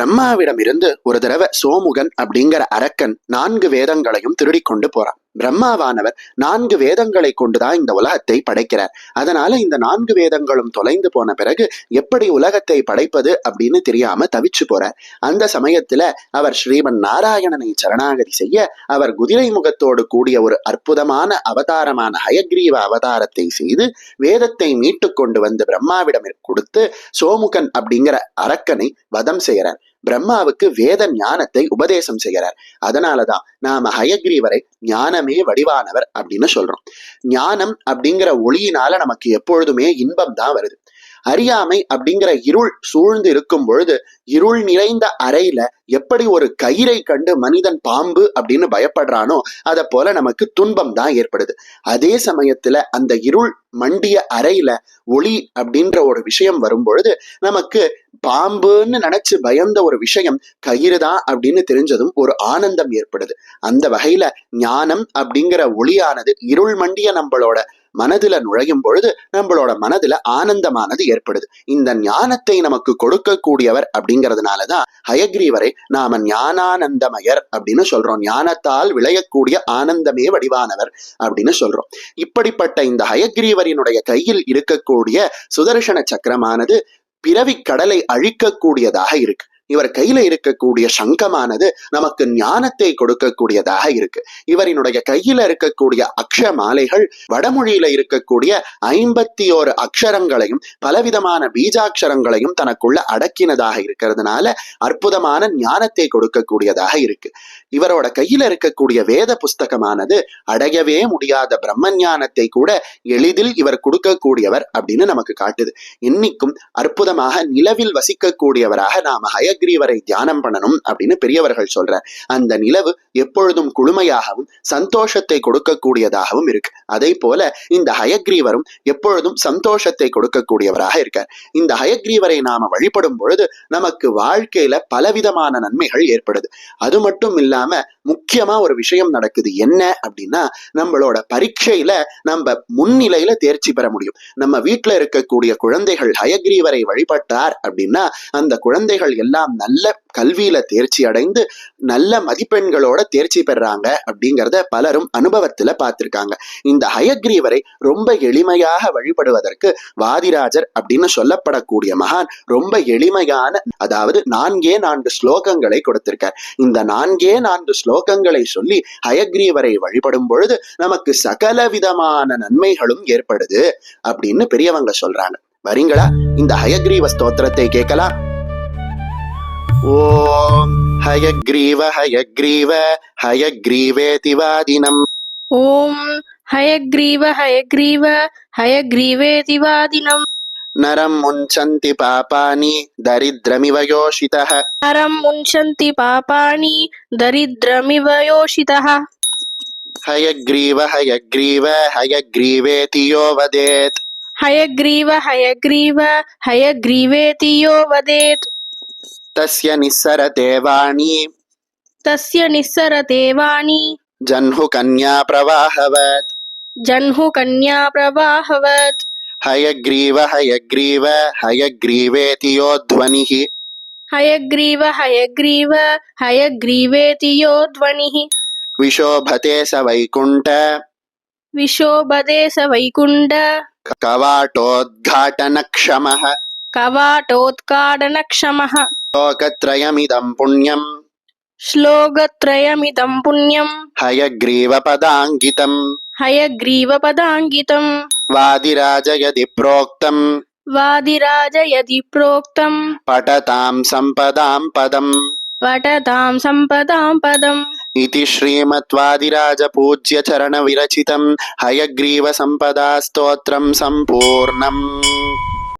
பிரம்மாவிடமிருந்து ஒரு தடவை சோமுகன் அப்படிங்கிற அரக்கன் 4 வேதங்களையும் திருடி கொண்டு போறான். பிரம்மாவானவர் 4 வேதங்களை கொண்டுதான் இந்த உலகத்தை படைக்கிறார். அதனால இந்த 4 வேதங்களும் தொலைந்து போன பிறகு எப்படி உலகத்தை படைப்பது அப்படின்னு தெரியாம தவிச்சு போறார். அந்த சமயத்துல அவர் ஸ்ரீமன் நாராயணனை சரணாகதி செய்ய அவர் குதிரை முகத்தோடு கூடிய ஒரு அற்புதமான அவதாரமான ஹயக்ரீவ அவதாரத்தை செய்து வேதத்தை மீட்டு கொண்டு வந்து பிரம்மாவிடம் கொடுத்து சோமுகன் அப்படிங்கிற அரக்கனை வதம் செய்கிறார். பிரம்மாவுக்கு வேத ஞானத்தை உபதேசம் செய்கிறார். அதனாலதான் நாம ஹயக்ரீவரை ஞானமே வடிவானவர் அப்படின்னு சொல்றோம். ஞானம் அப்படிங்கிற ஒளியினால நமக்கு எப்பொழுதுமே இன்பம் தான் வருது. அறியாமை அப்படிங்கிற இருள் சூழ்ந்து இருக்கும் பொழுது இருள் நிறைந்த அறையில எப்படி ஒரு கயிறை கண்டு மனிதன் பாம்பு அப்படின்னு பயப்படுறானோ அதை போல நமக்கு துன்பம் தான் ஏற்படுது. அதே சமயத்துல அந்த இருள் மண்டிய அறையில ஒளி அப்படின்ற ஒரு விஷயம் வரும் பொழுது நமக்கு பாம்புன்னு நினைச்சு பயந்த ஒரு விஷயம் கயிறு தான் அப்படின்னு தெரிஞ்சதும் ஒரு ஆனந்தம் ஏற்படுது. அந்த வகையில ஞானம் அப்படிங்கிற ஒளியானது இருள் மண்டிய நம்மளோட மனதுல நுழையும் பொழுது நம்மளோட மனதுல ஆனந்தமானது ஏற்படுது. இந்த ஞானத்தை நமக்கு கொடுக்கக்கூடியவர் அப்படிங்கிறதுனாலதான் ஹயக்ரீவரை நாம ஞானானந்தமயர் அப்படின்னு சொல்றோம். ஞானத்தால் விளையக்கூடிய ஆனந்தமே வடிவானவர் அப்படின்னு சொல்றோம். இப்படிப்பட்ட இந்த ஹயக்ரீவரினுடைய கையில் இருக்கக்கூடிய சுதர்சன சக்கரமானது பிறவி கடலை அழிக்கக்கூடியதாக இருக்கு. இவர் கையில இருக்கக்கூடிய சங்கமானது நமக்கு ஞானத்தை கொடுக்கக்கூடியதாக இருக்கு. இவரினுடைய கையில இருக்கக்கூடிய அக்ஷ மாலைகள் வடமொழியில இருக்கக்கூடிய 51 அக்ஷரங்களையும் பலவிதமான பீஜாட்சரங்களையும் தனக்குள்ள அடக்கினதாக இருக்கிறதுனால அற்புதமான ஞானத்தை கொடுக்கக்கூடியதாக இருக்கு. இவரோட கையில இருக்கக்கூடிய வேத புஸ்தகமானது அடையவே முடியாத பிரம்ம ஞானத்தை கூட எளிதில் இவர் கொடுக்கக்கூடியவர் அப்படின்னு நமக்கு காட்டுது. இன்னைக்கும் அற்புதமாக நிலவில் வசிக்கக்கூடியவராக நாம ஹயக்ரீவரை தியானம் பண்ணணும் அப்படின்னு பெரியவர்கள் சொல்ற. அந்த நிலவு எப்பொழுதும் குளுமையாகவும் சந்தோஷத்தை கொடுக்கக்கூடியதாகவும் இருக்கு. அதே போல இந்த ஹயக்ரீவரும் எப்பொழுதும் சந்தோஷத்தை கொடுக்கக்கூடியவராக இருக்கார். இந்த ஹயக்ரீவரை நாம வழிபடும் பொழுது நமக்கு வாழ்க்கையில பலவிதமான நன்மைகள் ஏற்படுது. அது மட்டும் இல்லாம முக்கியமா ஒரு விஷயம் நடக்குது. என்ன அப்படின்னா நம்மளோட பரீட்சையில நம்ம முன்னிலையில தேர்ச்சி பெற முடியும். நம்ம வீட்டுல இருக்கக்கூடிய குழந்தைகள் ஹயக்ரீவரை வழிபட்டார் அப்படின்னா அந்த குழந்தைகள் எல்லாம் நல்ல கல்வியில தேர்ச்சி அடைந்து நல்ல மதிப்பெண்களோட தேர்ச்சி பெறாங்க அப்படிங்கிறத பலரும் அனுபவத்துல பார்த்திருக்காங்க. இந்த ஹயக்ரீவரை ரொம்ப எளிமையாக வழிபடுவதற்கு வாதிராஜர் அப்படின்னு சொல்லப்படக்கூடிய மகான் ரொம்ப எளிமையான அதாவது 4 ஸ்லோகங்களை கொடுத்திருக்கார். இந்த 4 ஸ்லோகங்களை சொல்லி ஹயக்ரீவரை வழிபடும் பொழுது நமக்கு சகல விதமான நன்மைகளும் ஏற்படுது அப்படின்னு பெரியவங்க சொல்றாங்க. வரீங்களா இந்த ஹயக்ரீவ ஸ்தோத்திரத்தை கேட்கலாம். ஓம் ஹயக்ரீவ ஹயக்ரீவ ஹயக்ரீவேதி வாதினம். ஓம் ஹயக்ரீவ ஹயக்ரீவ ஹயக்ரீவேதி வாதினம். நரம் முஞ்சந்தி பாபானி தரித்ரமிவ யோஷிதः. நரம் முஞ்சந்தி பாபானி தரித்ரமிவ யோஷிதः. ஹயக்ரீவ ஹயக்ரீவ ஹயக்ரீவேதி யோ வதேத். ஹயக்ரீவ ஹயக்ரீவ ஹயக்ரீவேதி யோ வதேத். தஸ்ய நிஸ்ஸரதே வாணி. தஸ்ய நிஸ்ஸரதே வாணி. ஜன்ஹு கன்யா பிரவாஹவத். ஜன்ஹு கன்யா பிரவாஹவத். ஹயக்ரீவ ஹயக்ரீவ ஹயக்ரீவேதி யோ த்வனிஹ. ஹயக்ரீவ ஹயக்ரீவ ஹயக்ரீவேதி யோ த்வனிஹ. விஷோபதே ச வைகுண்ட. விஷோபதே ச வைகுண்ட. கவாட்டோத்காட்டனக்ஷமः. கவாட்டோத்காடனக்ஷமः. ஸ்லோகத்ரயமிதம் புண்ணியம். ஸ்லோகத்ரயமிதம் புண்ணியம். ஹயக்ரீவ பதாங்கிதம். ஹயக்ரீவ பதாங்கிதம். வாதிராஜ யதி ப்ரோக்தம். வாதிராஜ யதி ப்ரோக்தம். படதாம் சம்பதாம் பதம். படதாம் சம்பதாம் பதம். இதி ஸ்ரீமத்வாதிராஜ பூஜ்ய சரண விரச்சிதம் ஹயக்ரீவ சம்பதா ஸ்தோத்ரம் சம்பூர்ணம்.